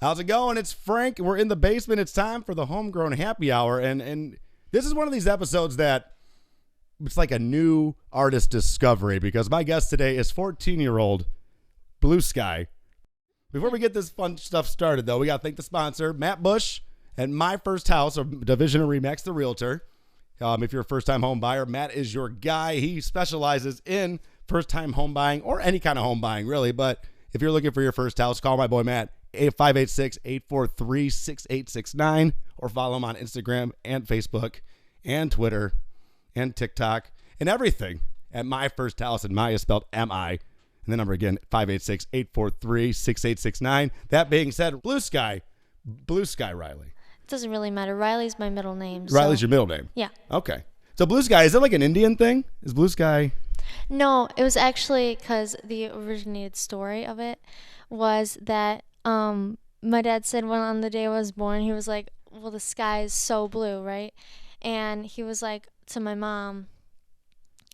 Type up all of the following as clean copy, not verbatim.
How's it going? It's Frank. We're in the basement. It's time for the Homegrown Happy Hour. And this is one of these episodes that it's like a new artist discovery because my guest today is 14-year-old Blueskye. Before we get this fun stuff started, though, we got to thank the sponsor, Matt Bush, and My First House, a division of RE/MAX the Realtor. If you're a first-time home buyer, Matt is your guy. He specializes in first-time home buying or any kind of home buying, really. But if you're looking for your first house, call my boy Matt, 586-843-6869, or follow him on Instagram and Facebook and Twitter and TikTok and everything at My First House. And My is spelled M-I. And the number again, 586-843-6869. That being said, Blueskye Riley. It doesn't really matter. Riley's my middle name. Riley's your middle name? Yeah. Okay. So Blueskye, is it like an Indian thing? Is Blueskye? No, it was actually because the originated story of it was that my dad said on the day I was born, he was like, well, the sky is so blue, right? And he was like to my mom,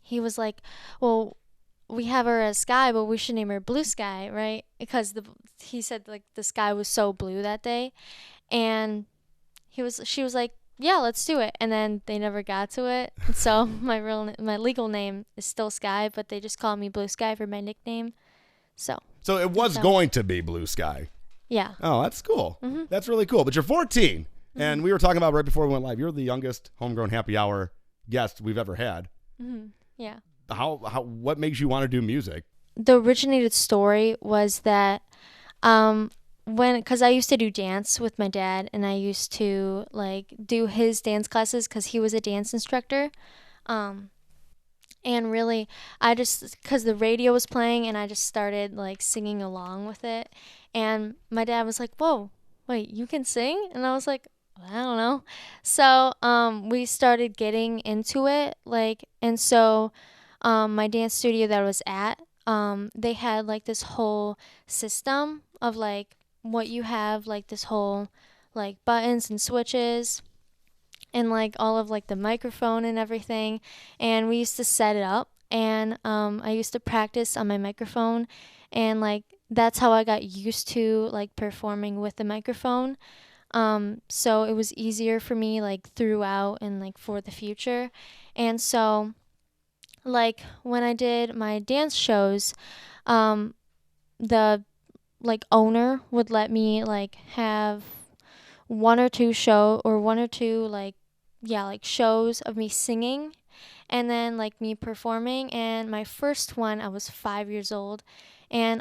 he was like, well, we have her as Sky, but we should name her Blueskye, right? Because he said like the sky was so blue that day. And she was like, yeah, let's do it. And then they never got to it. So my legal name is still Sky, but they just call me Blueskye for my nickname. So it was going to be Blueskye. Yeah. Oh, that's cool. Mm-hmm. That's really cool. But you're 14. Mm-hmm. And we were talking about right before we went live, you're the youngest Homegrown Happy Hour guest we've ever had. Mm-hmm. Yeah. What makes you want to do music? The originated story was that because I used to do dance with my dad, and I used to like do his dance classes because he was a dance instructor. And really, because the radio was playing, and I just started like singing along with it. And my dad was like, whoa, wait, you can sing? And I was like, I don't know. So we started getting into it, and so my dance studio that I was at, they had like this whole system of like what you have, like this whole like buttons and switches and like all of like the microphone and everything. And we used to set it up, and I used to practice on my microphone, and like that's how I got used to like performing with the microphone. So it was easier for me like throughout and like for the future. And so like when I did my dance shows, the like owner would let me like have one or two shows of me singing, and then like me performing. And my first one, I was 5 years old, and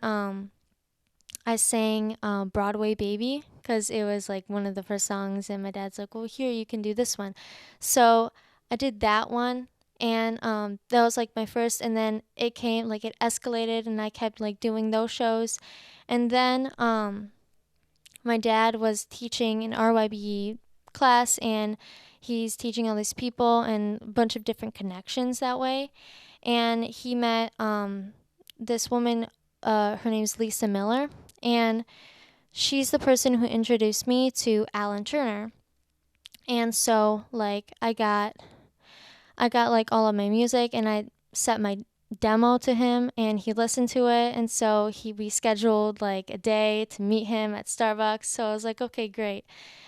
I sang Broadway Baby because it was like one of the first songs, and my dad's like, well, here, you can do this one. So I did that one, and that was like my first, and then it escalated, and I kept like doing those shows. And then my dad was teaching an RYBE class, and he's teaching all these people and a bunch of different connections that way. And he met this woman, her name's Lisa Miller, and she's the person who introduced me to Alan Turner. And so like I got like all of my music, and I set my demo to him, and he listened to it. And so we scheduled like a day to meet him at Starbucks. So I was like, okay, great.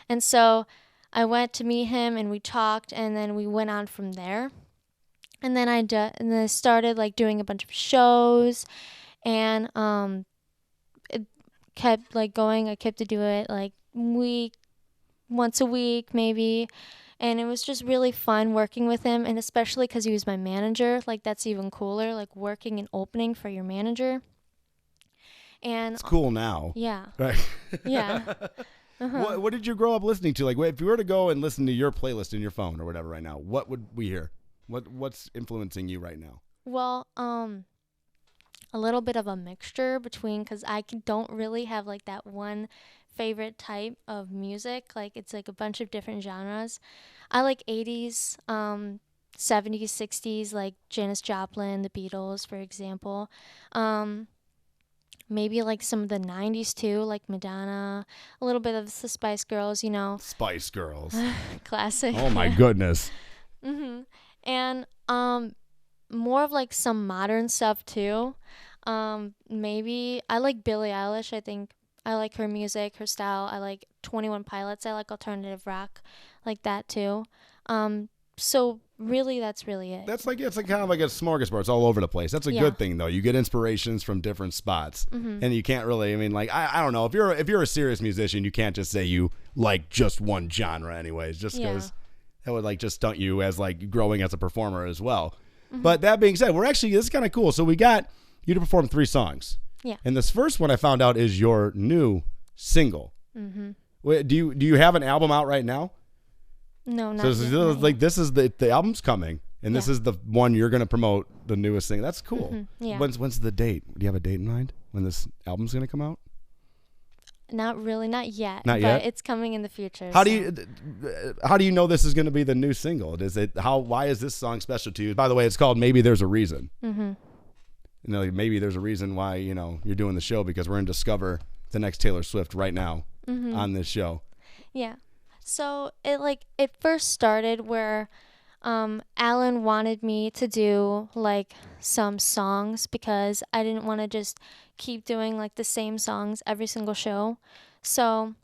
And so I went to meet him, and we talked, and then we went on from there. And then I started like doing a bunch of shows, and it kept like going. I kept to do it like once a week maybe. And it was just really fun working with him, and especially because he was my manager. Like, that's even cooler, like working and opening for your manager. And it's cool now. Yeah. Right. Yeah. Uh-huh. What did you grow up listening to? Like, if you were to go and listen to your playlist in your phone or whatever right now, what would we hear? What's influencing you right now? Well, a little bit of a mixture between, because I don't really have like that one favorite type of music. Like, it's like a bunch of different genres. I like 80s, 70s, 60s, like Janis Joplin, the Beatles, for example. Maybe like some of the 90s too, like Madonna, a little bit of the Spice Girls, you know. Spice Girls. Classic. Oh my goodness. Mm-hmm. And more of like some modern stuff too. Maybe I like Billie Eilish. I think I like her music, her style. I like 21 Pilots. I like alternative rock, like that too. So really, that's really it. That's like, it's like kind of like a smorgasbord. It's all over the place. That's a good thing though. You get inspirations from different spots, and you can't really. I mean, like I don't know, if you're a serious musician, you can't just say you like just one genre, anyways, just because that would like just stunt you as like growing as a performer as well. But that being said, this is kind of cool. So we got you to perform 3 songs. Yeah. And this first one I found out is your new single. Wait, do you have an album out right now? No, not so yet. This is the album's coming, and this is the one you're going to promote, the newest thing. That's cool. Yeah. When's the date? Do you have a date in mind when this album's going to come out? Not really, not yet. Not yet? But it's coming in the future. How do you know this is going to be the new single? Why is this song special to you? By the way, it's called Maybe There's a Reason. Maybe there's a reason why, you're doing the show, because we're going to discover the next Taylor Swift right now on this show. Yeah. So it first started where Alan wanted me to do like some songs, because I didn't want to just keep doing like the same songs every single show. So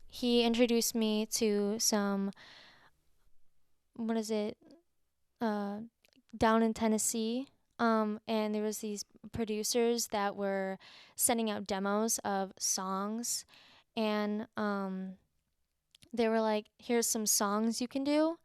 he introduced me to some, down in Tennessee. And there was these producers that were sending out demos of songs, and they were like, here's some songs you can do.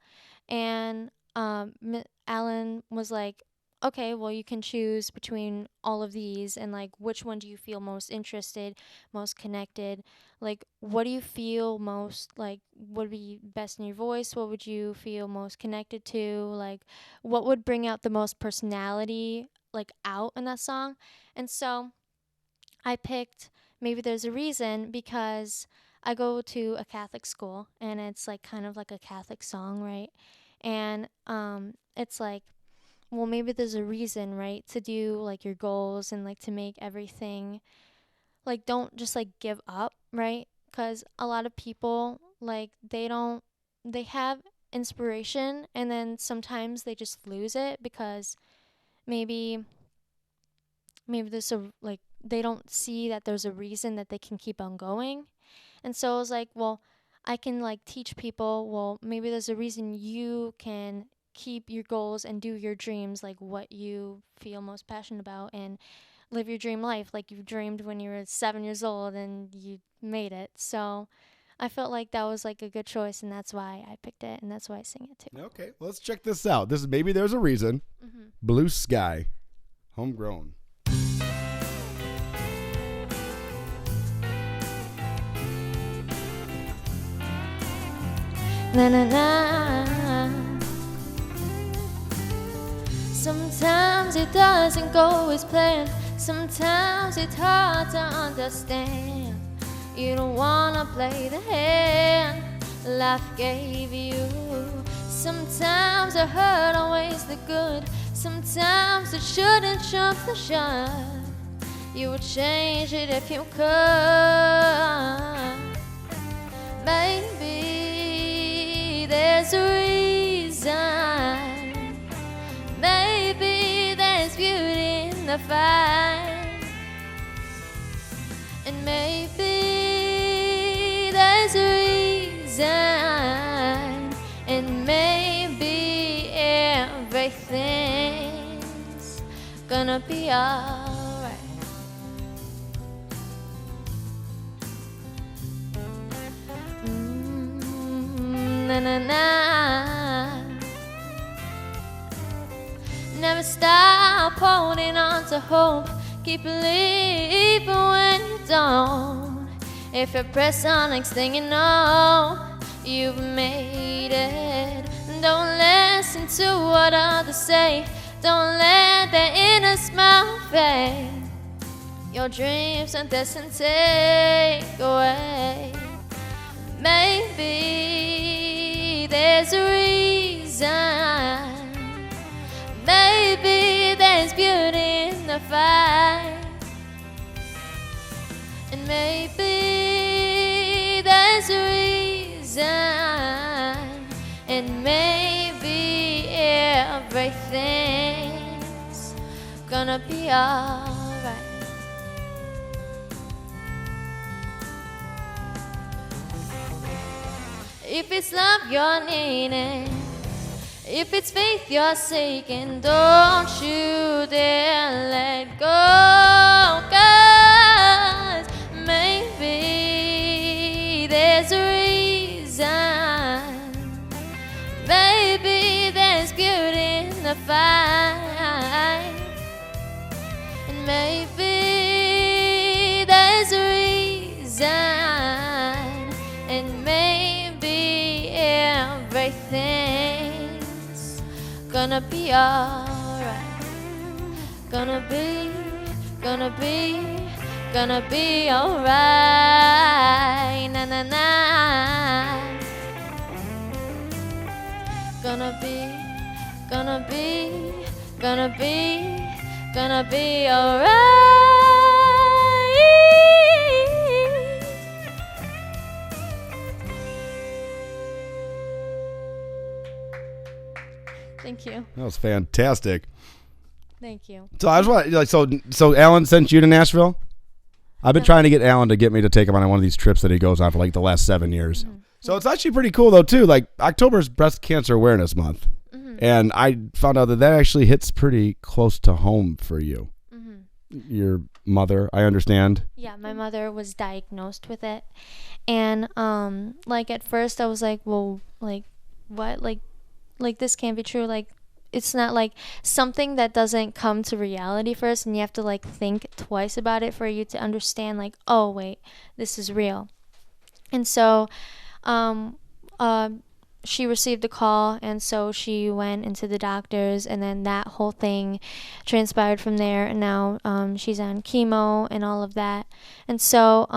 And Alan was like, okay, well, you can choose between all of these, and like, which one do you feel most interested, most connected? Like, what do you feel most like would be best in your voice? What would you feel most connected to? Like, what would bring out the most personality like out in that song? And so I picked Maybe There's a Reason, because I go to a Catholic school, and it's like kind of like a Catholic song, right? And it's like, well, maybe there's a reason, right, to do like your goals, and like to make everything, like, don't just like give up, right? Because a lot of people, like, they have inspiration, and then sometimes they just lose it, because maybe there's they don't see that there's a reason that they can keep on going. And so I was like, well, I can like teach people, well, maybe there's a reason you can keep your goals and do your dreams, like what you feel most passionate about, and live your dream life like you dreamed when you were 7 years old and you made it. So I felt like that was like a good choice, and that's why I picked it, and that's why I sing it too. Okay, well, let's check this out. This is Maybe There's a Reason. Blueskye, Homegrown. Na na na. Sometimes it doesn't go as planned. Sometimes it's hard to understand. You don't wanna play the hand life gave you. Sometimes the hurt outweighs the good. Sometimes it shouldn't jump the shark. You would change it if you could. Maybe there's a reason. Maybe there's beauty in the fight. And maybe there's a reason. And maybe everything's gonna be alright. Na na na. Never stop holding on to hope. Keep believing when you don't. If you press on next thing you know, you've made it. Don't listen to what others say. Don't let their inner smile fade. Your dreams and destined take away. Maybe there's a reason. Maybe there's beauty in the fight. And maybe there's a reason. And maybe everything's gonna be alright. If it's love you're needing, if it's faith you're seeking, don't you dare let go. 'Cause maybe there's a reason. Maybe there's beauty in the fight. And maybe there's a reason. And maybe everything's gonna be alright. Gonna be alright. Na na na. Gonna be alright. Thank you. That was fantastic. Thank you. So I just want like so Alan sent you to Nashville? I've been trying to get Alan to get me to take him on one of these trips that he goes on for like the last 7 years. Mm-hmm. So it's actually pretty cool though too. Like October is Breast Cancer Awareness Month. Mm-hmm. And I found out that actually hits pretty close to home for you. Mm-hmm. Your mother, I understand. Yeah, my mother was diagnosed with it. And like at first I was like, well, like what? Like this can't be true. Like it's not like something that doesn't come to reality first, and you have to like think twice about it for you to understand like, oh wait, this is real. And so she received a call, and so she went into the doctors, and then that whole thing transpired from there, and now she's on chemo and all of that. And so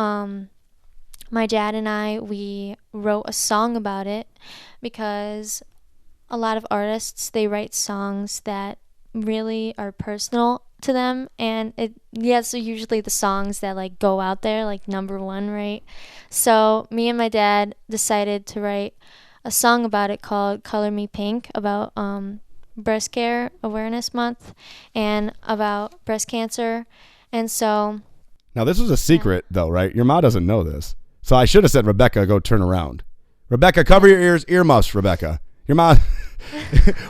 my dad and I, we wrote a song about it, because a lot of artists, they write songs that really are personal to them, and so usually the songs that like go out there like number one, right? So me and my dad decided to write a song about it called Color Me Pink, about Breast Care Awareness Month and about breast cancer. And so now this was a secret though, right? Your mom doesn't know this, so I should have said, Rebecca, go turn around. Rebecca, cover your ears, earmuffs, Rebecca. Your mom.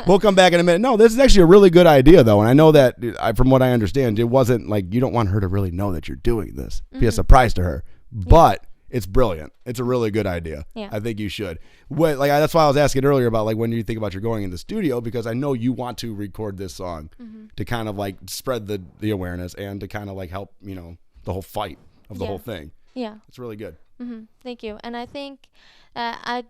We'll come back in a minute. No, this is actually a really good idea, though. And I know that, from what I understand, it wasn't like you don't want her to really know that you're doing this. Be a surprise to her. But it's brilliant. It's a really good idea. Yeah. I think you should. That's why I was asking earlier about like when do you think about you're going in the studio, because I know you want to record this song to kind of like spread the awareness and to kind of like help, the whole fight of the whole thing. Yeah. It's really good. Mm-hmm. Thank you. And I think I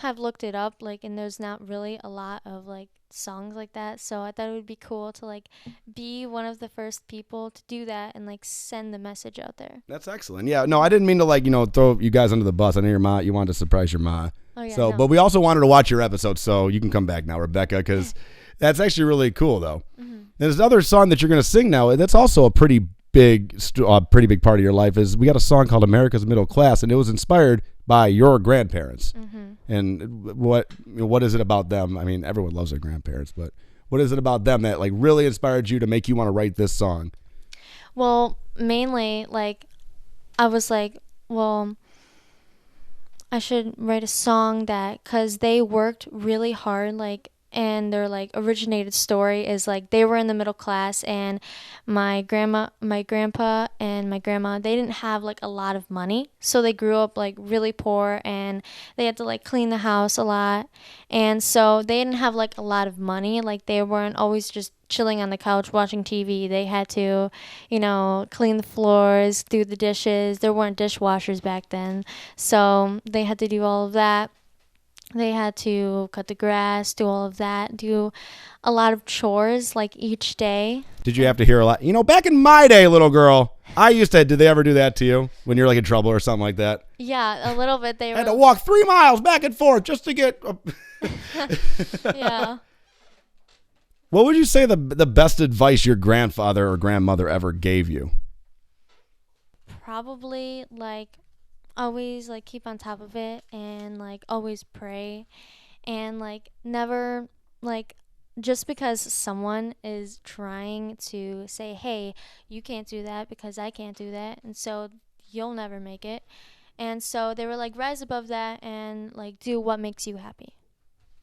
have looked it up, like, and there's not really a lot of like songs like that, so I thought it would be cool to like be one of the first people to do that and like send the message out there. That's excellent. Yeah, no, I didn't mean to like throw you guys under the bus. I know you wanted to surprise your ma. Oh yeah. So, no. But we also wanted to watch your episode, so you can come back now, Rebecca, because that's actually really cool though. Mm-hmm. There's another song that you're gonna sing now. That's also a pretty big part of your life. Is we got a song called America's Middle Class, and it was inspired by your grandparents. Mm-hmm. And what is it about them? I mean, everyone loves their grandparents, but what is it about them that like really inspired you to make you want to write this song? Well, mainly like I was like, well, I should write a song that, because they worked really hard, like, and their like originated story is like they were in the middle class, and my grandpa and my grandma, they didn't have like a lot of money, so they grew up like really poor, and they had to like clean the house a lot, and so they didn't have like a lot of money. Like they weren't always just chilling on the couch watching TV. They had to, clean the floors, do the dishes. There weren't dishwashers back then, so they had to do all of that. They had to cut the grass, do all of that, do a lot of chores like each day. Did you have to hear a lot? Back in my day, little girl, I used to. Did they ever do that to you when you're like in trouble or something like that? Yeah, a little bit. They had to walk 3 miles back and forth just to get. Yeah. What would you say the best advice your grandfather or grandmother ever gave you? Probably like always like keep on top of it, and like always pray, and like never like just because someone is trying to say, hey, you can't do that because I can't do that, and so you'll never make it, And so they were like, rise above that and like do what makes you happy.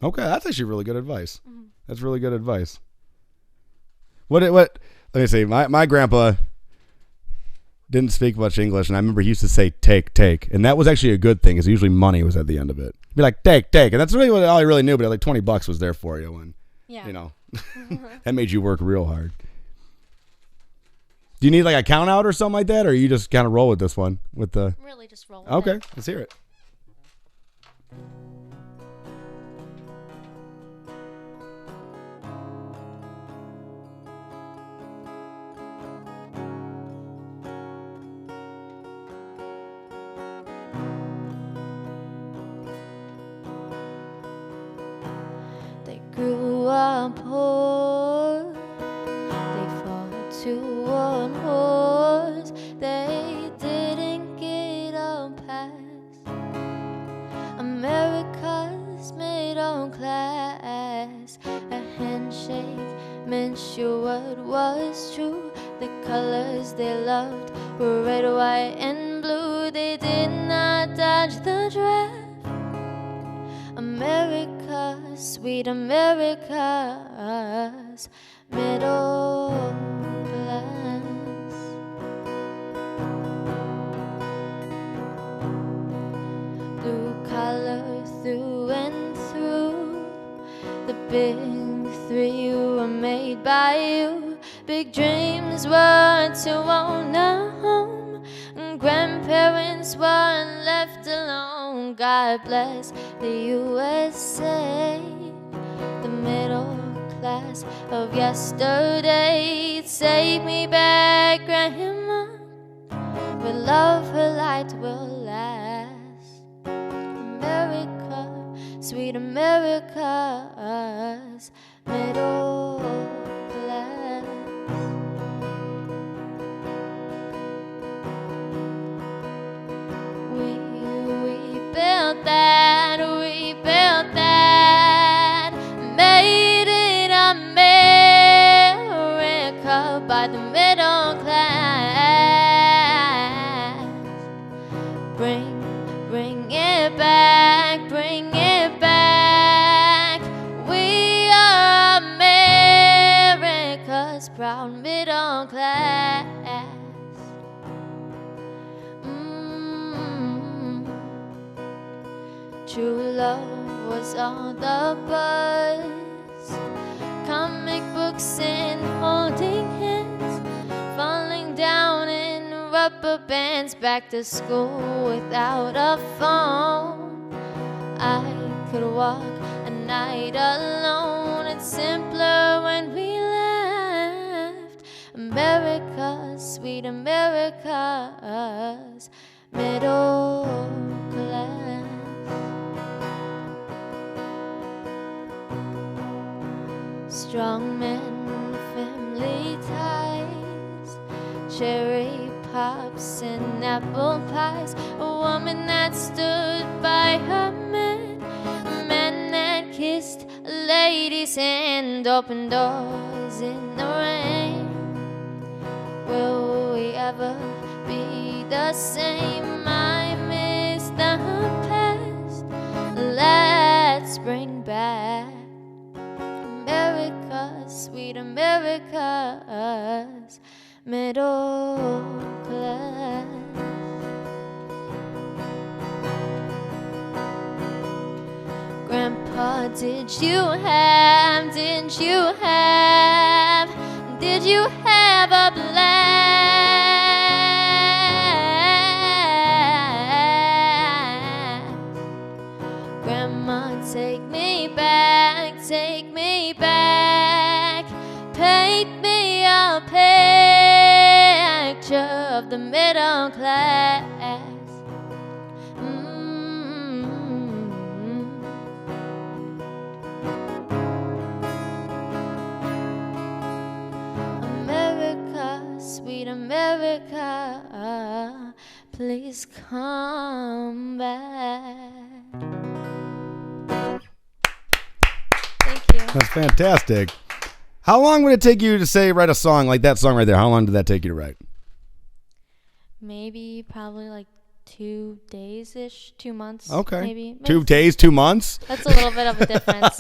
Okay, that's actually really good advice. Mm-hmm. That's really good advice. What? Let me see. My grandpa didn't speak much English, and I remember he used to say take, and that was actually a good thing because usually money was at the end of it. He'd be like take, and that's really all he really knew. But like $20 was there for you, and you know that made you work real hard. Do you need like a count out or something like that, or you just kind of roll with this one with the? Really, just roll. Okay, let's hear it. They grew up poor. They fought two world wars. They didn't get on past America's middle class. A handshake meant sure what was true. The colors they loved were red, white, and blue. They did not dodge the draft. America, sweet America's middle class. Blue collar through and through. The big three were made by you. Big dreams were to own a home. Grandparents weren't left alone. God bless the USA, the middle class of yesterday. Save me back, Grandma, with love her light will last. America, sweet America's middle class. We built that, made it America by the middle class. Bring it back, bring it back. We are America's proud middle class. True love was all the buzz. Comic books and holding hands, falling down in rubber bands. Back to school without a phone. I could walk a night alone. It's simpler when we laughed. America, sweet America's middle class. Strong men, family ties, cherry pops and apple pies. A woman that stood by her man, a man that kissed a lady's hand, opened doors in the rain. Will we ever be the same? I miss the past. Let's bring back America, sweet America's middle class. Grandpa, did you have a blast? Grandma, take me back, paint me a picture of the middle class. America, sweet America, please come back. Thank you. That's fantastic. How long would it take you to write a song like that song right there? How long did that take you to write? Maybe probably like 2 days-ish, 2 months. Okay. Maybe 2 days, 2 months? That's a little bit of a difference.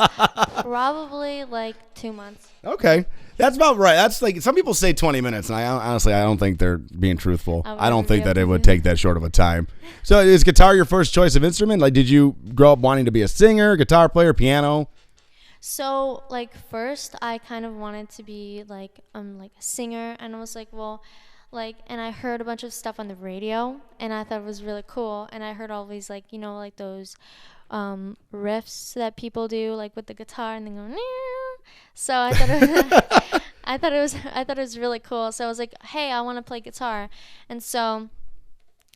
Probably like 2 months. Okay. That's about right. That's like, some people say 20 minutes, and honestly, I don't think they're being truthful. I don't think that it would take that short of a time. So is guitar your first choice of instrument? Like, did you grow up wanting to be a singer, guitar player, piano? So, like, first, I kind of wanted to be, like a singer, and I was like, well, like, and I heard a bunch of stuff on the radio, and I thought it was really cool, and I heard all these, like, like those riffs that people do, like, with the guitar, and they go, Neow. So I thought it was really cool. So I was like, hey, I want to play guitar, and so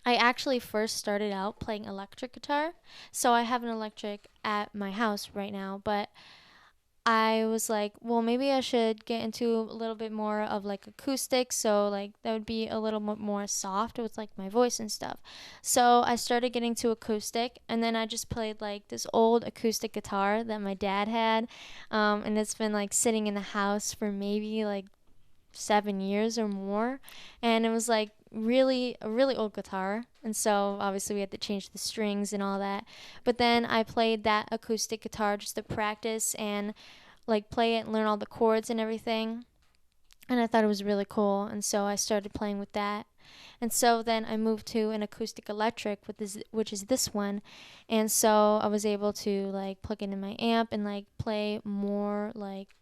I actually first started out playing electric guitar. So I have an electric at my house right now, but I was like, well, maybe I should get into a little bit more of like acoustic, so like that would be a little bit more soft with like my voice and stuff. So I started getting to acoustic, and then I just played like this old acoustic guitar that my dad had, and it's been like sitting in the house for maybe like 7 years or more, and it was like a really old guitar, and so obviously we had to change the strings and all that. But then I played that acoustic guitar just to practice and like play it and learn all the chords and everything, and I thought it was really cool, and so I started playing with that. And so then I moved to an acoustic electric, which is this one, and so I was able to like plug it in my amp and like play more like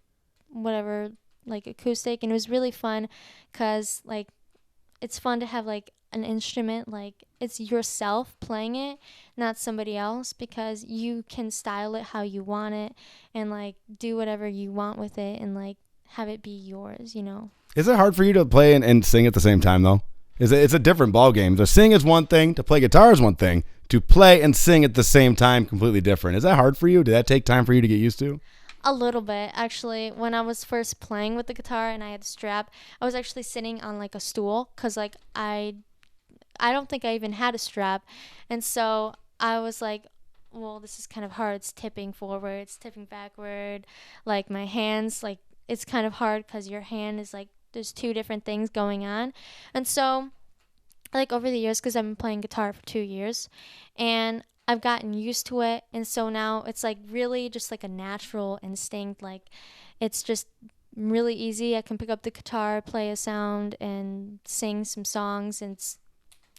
whatever, like acoustic, and it was really fun because like it's fun to have like an instrument, like it's yourself playing it, not somebody else, because you can style it how you want it and like do whatever you want with it and like have it be yours. Is it hard for you to play and sing at the same time though? It's a different ball game. To sing is one thing, to play guitar is one thing, to play and sing at the same time, completely different. Is that hard for you? Did that take time for you to get used to? A little bit, actually. When I was first playing with the guitar and I had the strap, I was actually sitting on like a stool because like I don't think I even had a strap, and so I was like, well, this is kind of hard. It's tipping forward, it's tipping backward, like my hands, like it's kind of hard because your hand is like there's two different things going on. And so like over the years, because I've been playing guitar for 2 years, and I've gotten used to it, and so now it's like really just like a natural instinct. Like it's just really easy. I can pick up the guitar, play a sound, and sing some songs, and it's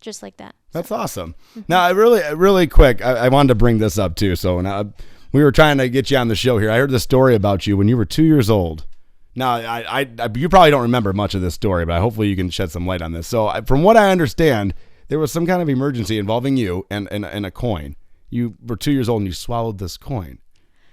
just like that. That's awesome. Now, I really quick, I wanted to bring this up too. So when we were trying to get you on the show here, I heard the story about you when you were 2 years old. Now, you probably don't remember much of this story, but hopefully you can shed some light on this. So from what I understand, there was some kind of emergency involving you and a coin. You were 2 years old and you swallowed this coin.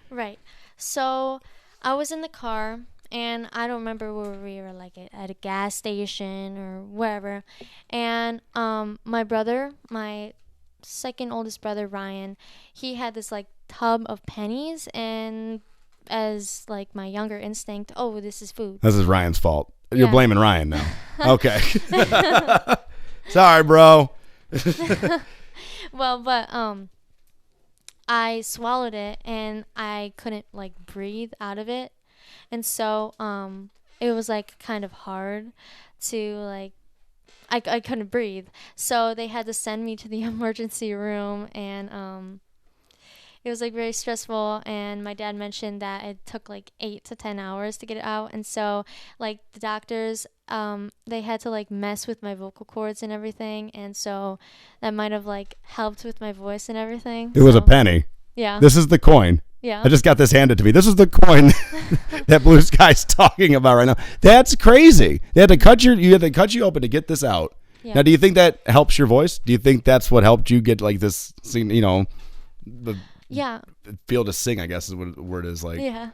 Right. So I was in the car, and I don't remember where we were, like at a gas station or wherever. And my brother, my second oldest brother, Ryan, he had this like tub of pennies, and as like my younger instinct, oh, this is food. This is Ryan's fault. You're blaming Ryan now. Okay. Sorry, bro. Well, but I swallowed it, and I couldn't like breathe out of it, and so it was like kind of hard to like I couldn't breathe, so they had to send me to the emergency room, and it was like very stressful, and my dad mentioned that it took like 8 to 10 hours to get it out, and so like the doctors they had to like mess with my vocal cords and everything, and so that might have like helped with my voice and everything. It was a penny. Yeah. This is the coin. Yeah. I just got this handed to me. This is the coin that Blueskye's talking about right now. That's crazy. They had to cut you open to get this out. Yeah. Now, do you think that helps your voice? Do you think that's what helped you get like this, yeah, feel to sing, I guess is what the word is like. Yeah,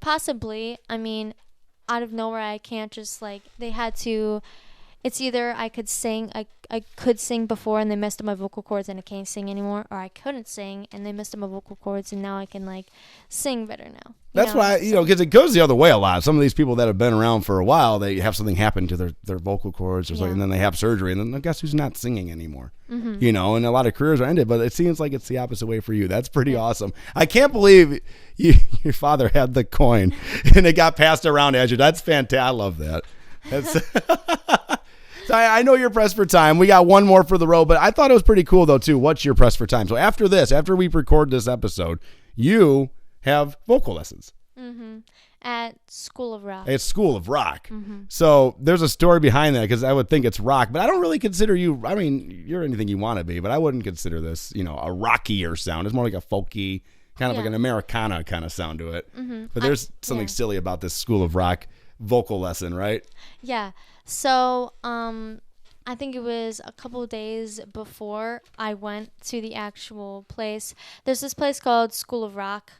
possibly. I mean, out of nowhere, I can't just like, they had to, it's either I could sing, I could sing before and they messed up my vocal cords and I can't sing anymore, or I couldn't sing and they messed up my vocal cords and now I can like sing better now. That's why, because it goes the other way a lot. Some of these people that have been around for a while, they have something happen to their vocal cords or something, and then they have surgery, and then I guess who's not singing anymore? Mm-hmm. And a lot of careers are ended, but it seems like it's the opposite way for you. That's pretty awesome. I can't believe your father had the coin and it got passed around as you. That's fantastic. I love that. That's So I know you're pressed for time. We got one more for the road, but I thought it was pretty cool though too. What's your press for time? So after this, after we record this episode, you have vocal lessons. At School of Rock. It's School of Rock. So there's a story behind that because I would think it's rock, but I don't really consider you, I mean, you're anything you want to be, but I wouldn't consider this, you know, a rockier sound. It's more like a folky, kind of like an Americana kind of sound to it. But there's something silly about this School of Rock vocal lesson, right? Yeah. So, I think it was a couple of days before I went to the actual place. There's this place called School of Rock,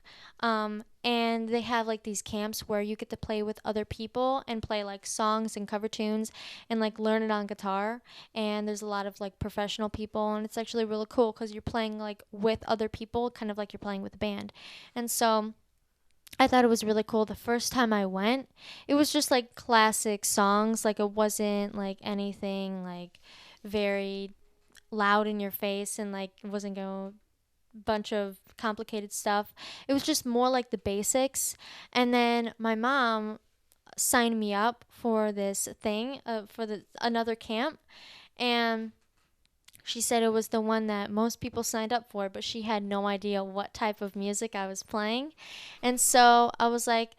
and they have like these camps where you get to play with other people and play like songs and cover tunes and like learn it on guitar. And there's a lot of like professional people, and it's actually really cool because you're playing like with other people, kind of like you're playing with a band. And so I thought it was really cool. The first time I went, it was just like classic songs. Like it wasn't like anything like very loud in your face, and like it wasn't going bunch of complicated stuff. It was just more like the basics. And then my mom signed me up for this thing for the another camp, and she said it was the one that most people signed up for, but she had no idea what type of music I was playing. And so I was like,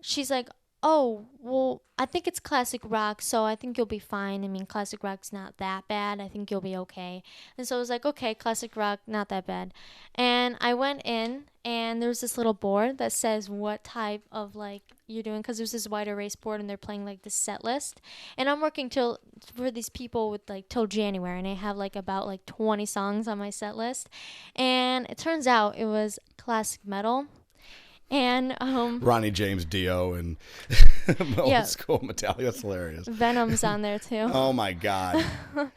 she's like, oh, well, I think it's classic rock, so I think you'll be fine. I mean, classic rock's not that bad. I think you'll be okay. And so I was like, okay, classic rock, not that bad. And I went in, and there was this little board that says what type of, like, you're doing, because there's this wide erase board, and they're playing, like, this set list. And I'm working for these people with, like, till January, and I have, like, about, like, 20 songs on my set list. And it turns out it was classic metal. And Ronnie James Dio and old school Metallica. That's hilarious. Venom's on there too. Oh my God.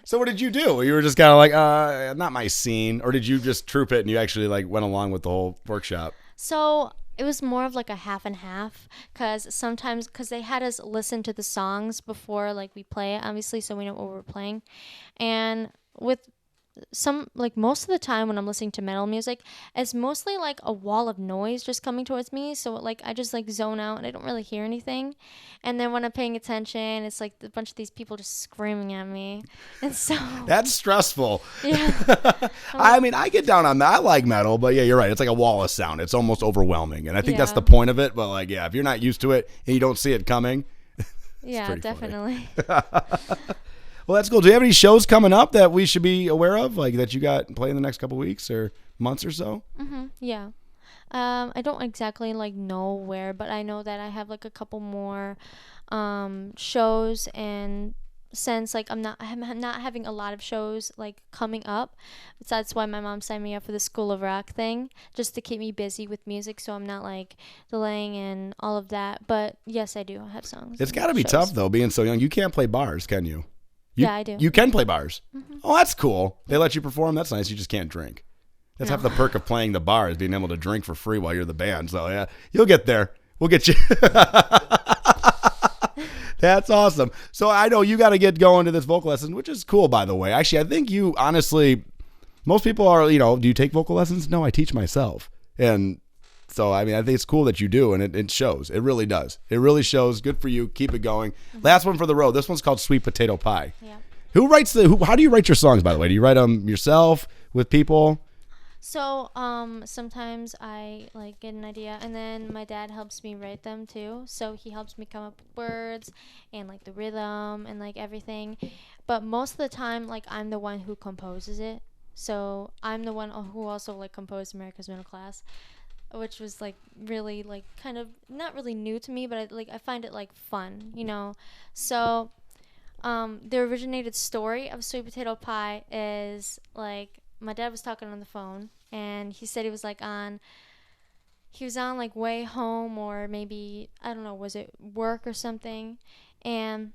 So what did you do? You were just kind of like, not my scene, or did you just troop it and you actually like went along with the whole workshop? So it was more of like a half and half, because they had us listen to the songs before like we play it, obviously, so we know what we're playing. And with most of the time when I'm listening to metal music, it's mostly like a wall of noise just coming towards me. So like I just like zone out and I don't really hear anything. And then when I'm paying attention, it's like a bunch of these people just screaming at me. And so that's stressful. Yeah. I mean, I get down on that. I like metal, but yeah, you're right. It's like a wall of sound. It's almost overwhelming. And I think that's the point of it. But like, yeah, if you're not used to it and you don't see it coming, yeah, definitely. Well, that's cool. Do you have any shows coming up that we should be aware of, like that you got play in the next couple weeks or months or so? Yeah. I don't exactly like know where, but I know that I have like a couple more shows, and since like I'm not having a lot of shows like coming up, so that's why my mom signed me up for the School of Rock thing, just to keep me busy with music, so I'm not like delaying and all of that. But yes, I do have songs. It's got to be tough though, being so young. You can't play bars, can you? Yeah, I do. You can play bars. Oh, that's cool. They let you perform. That's nice. You just can't drink. That's half the perk of playing the bar, is being able to drink for free while you're the band. So yeah, you'll get there. We'll get you. That's awesome. So I know you got to get going to this vocal lesson, which is cool, by the way. Actually, I think you honestly, most people are, do you take vocal lessons? No, I teach myself. And so, I mean, I think it's cool that you do, and it shows. It really does. It really shows. Good for you. Keep it going. Last one for the road. This one's called Sweet Potato Pie. Yeah. How do you write your songs, by the way? Do you write them yourself, with people? So, sometimes I like get an idea, and then my dad helps me write them too. So he helps me come up with words and like the rhythm and like everything. But most of the time, like I'm the one who composes it. So I'm the one who also like composed America's Middle Class, which was like really like kind of not really new to me, but I find it like fun, So, the originated story of Sweet Potato Pie is like, my dad was talking on the phone, and he said he was on like way home, or maybe, I don't know, was it work or something, and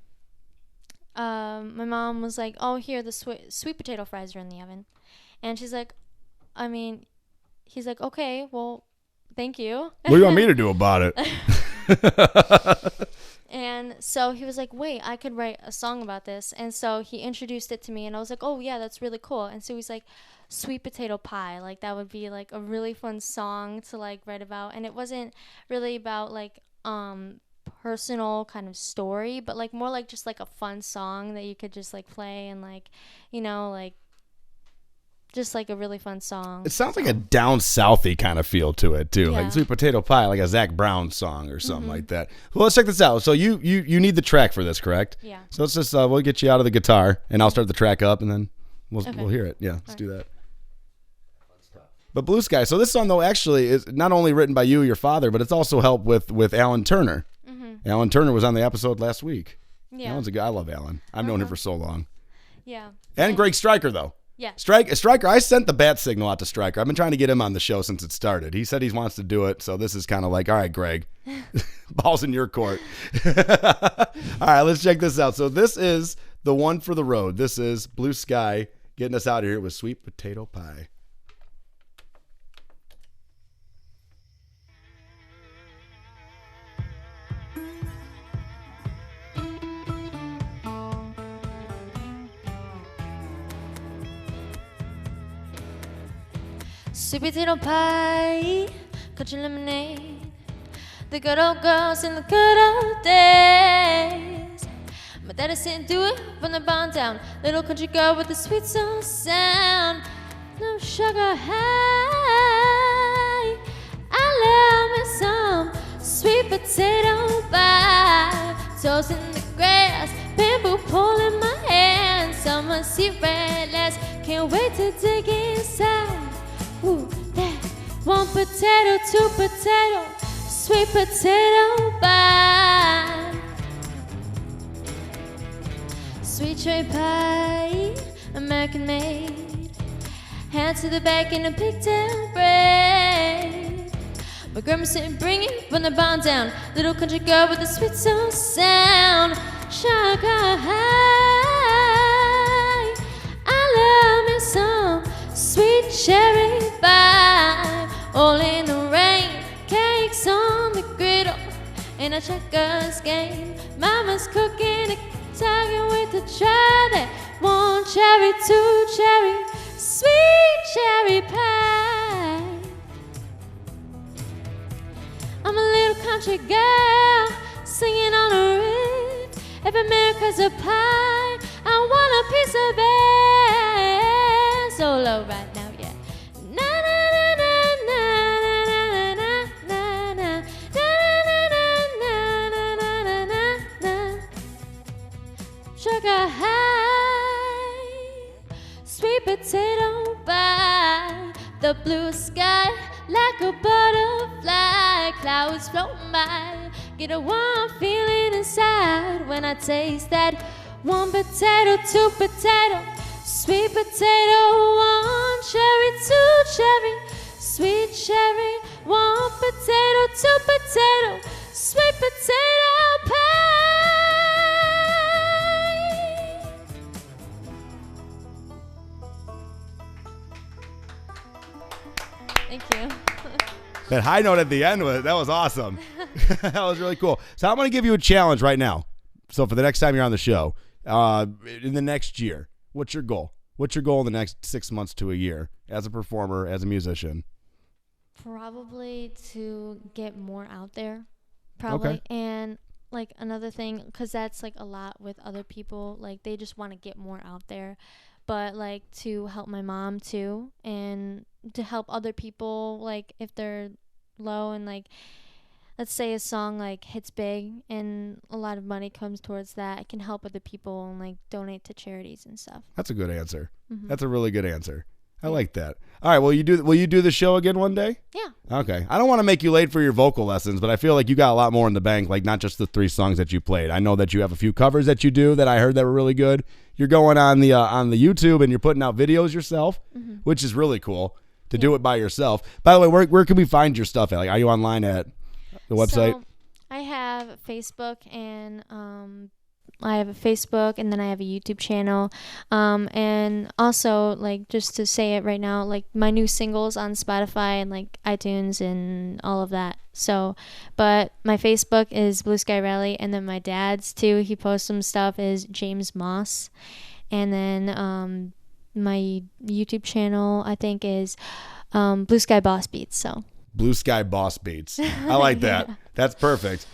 my mom was like, oh, here, the sweet potato fries are in the oven, and he's like, okay, well, thank you. What do you want me to do about it? And so he was like, wait, I could write a song about this. And so he introduced it to me, and I was like, oh, yeah, that's really cool. And so he's like, Sweet Potato Pie. Like, that would be, like, a really fun song to, like, write about. And it wasn't really about, like, personal kind of story, but like more like just like a fun song that you could just like play and like, you know, like just like a really fun song. It sounds like a down southy kind of feel to it too, Yeah. like Sweet Potato Pie, like a Zach Brown song or something like that. Well, let's check this out. So you need the track for this, correct? Yeah. So let's just we'll get you out of the guitar, and I'll start the track up, and then we'll hear it. Yeah, let's do that. But Blueskye. So this song though actually is not only written by you, your father, but it's also helped with Alan Turner. Alan Turner was on the episode last week. Yeah. Alan's a guy. I love Alan. I've known him for so long. Yeah. And Greg Stryker though. Yeah. Stryker, I sent the bat signal out to Stryker. I've been trying to get him on the show since it started. He said he wants to do it, so this is kind of like, all right, Greg, ball's in your court. All right, let's check this out. So this is the one for the road. This is Blueskye getting us out of here with Sweet Potato Pie. Sweet potato pie, country lemonade, the good old girls in the good old days. My daddy said do it from the barn down, little country girl with a sweet soul sound. No sugar high, I love me some sweet potato pie. Toes in the grass, bamboo pole in my hand, summer sea redness, can't wait to dig inside. Ooh, that one potato, two potato, sweet potato pie. Sweet cherry pie, American made, hand to the back in a pigtail braid. My grandma said bring it from the barn down, little country girl with a sweet soul sound. Sugar high, I love me some sweet cherry pie. All in the rain, cakes on the griddle, in a checkers game. Mama's cooking it, I can't wait to try that. One cherry, two cherry, sweet cherry pie. I'm a little country girl, singing on a riff. If America's a pie, I want a piece of it. Solo right now, yeah. Na na na na na na na na na na na. Sugar high, sweet potato pie. The blue sky like a butterfly, clouds floating by. Get a warm feeling inside when I taste that one potato, two potato, sweet potato, one cherry, two cherry, sweet cherry, one potato, two potato, sweet potato pie. Thank you. That high note at the end that was awesome. That was really cool. So I'm going to give you a challenge right now. So for the next time you're on the show, in the next year, what's your goal? What's your goal in the next 6 months to a year as a performer, as a musician? Probably to get more out there. Probably. Okay. And like another thing, because that's like a lot with other people, like they just want to get more out there. But like to help my mom too, and to help other people, like if they're low and like let's say a song like hits big and a lot of money comes towards that, I can help other people and like donate to charities and stuff. That's a good answer. Mm-hmm. That's a really good answer. I like that. All right, will you do the show again one day? Yeah. Okay. I don't want to make you late for your vocal lessons, but I feel like you got a lot more in the bank, like not just the 3 songs that you played. I know that you have a few covers that you do that I heard that were really good. You're going on the YouTube and you're putting out videos yourself, which is really cool to do it by yourself. By the way, where can we find your stuff at? Like, are you online at the website? So I have Facebook and I have a Facebook and then I have a YouTube channel. And also like just to say it right now, like my new singles on Spotify and like iTunes and all of that. So, but my Facebook is Blueskye Rally, and then my dad's too. He posts some stuff is James Moss, and then my YouTube channel I think is Blueskye Boss Beats. So Blueskye Boss Beats. I like that. That's perfect.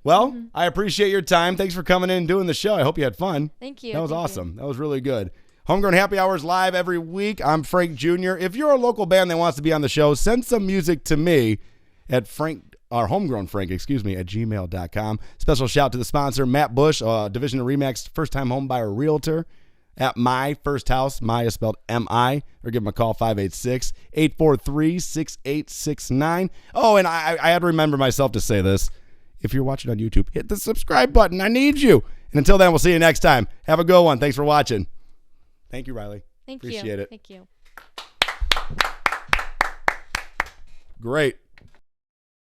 Well, I appreciate your time. Thanks for coming in and doing the show. I hope you had fun. Thank you. That was Thank awesome. you. That was really good. Homegrown Happy Hour is live every week. I'm Frank Jr. If you're a local band that wants to be on the show, send some music to me at homegrownfrank, at gmail.com. Special shout to the sponsor, Matt Bush, Division of Remax, first-time home buyer realtor at My First House. My is spelled M-I, or give them a call, 586-843-6869. Oh, and I had to remember myself to say this. If you're watching on YouTube, hit the subscribe button. I need you. And until then, we'll see you next time. Have a good one. Thanks for watching. Thank you, Riley. Thank you. Appreciate it. Thank you. Great.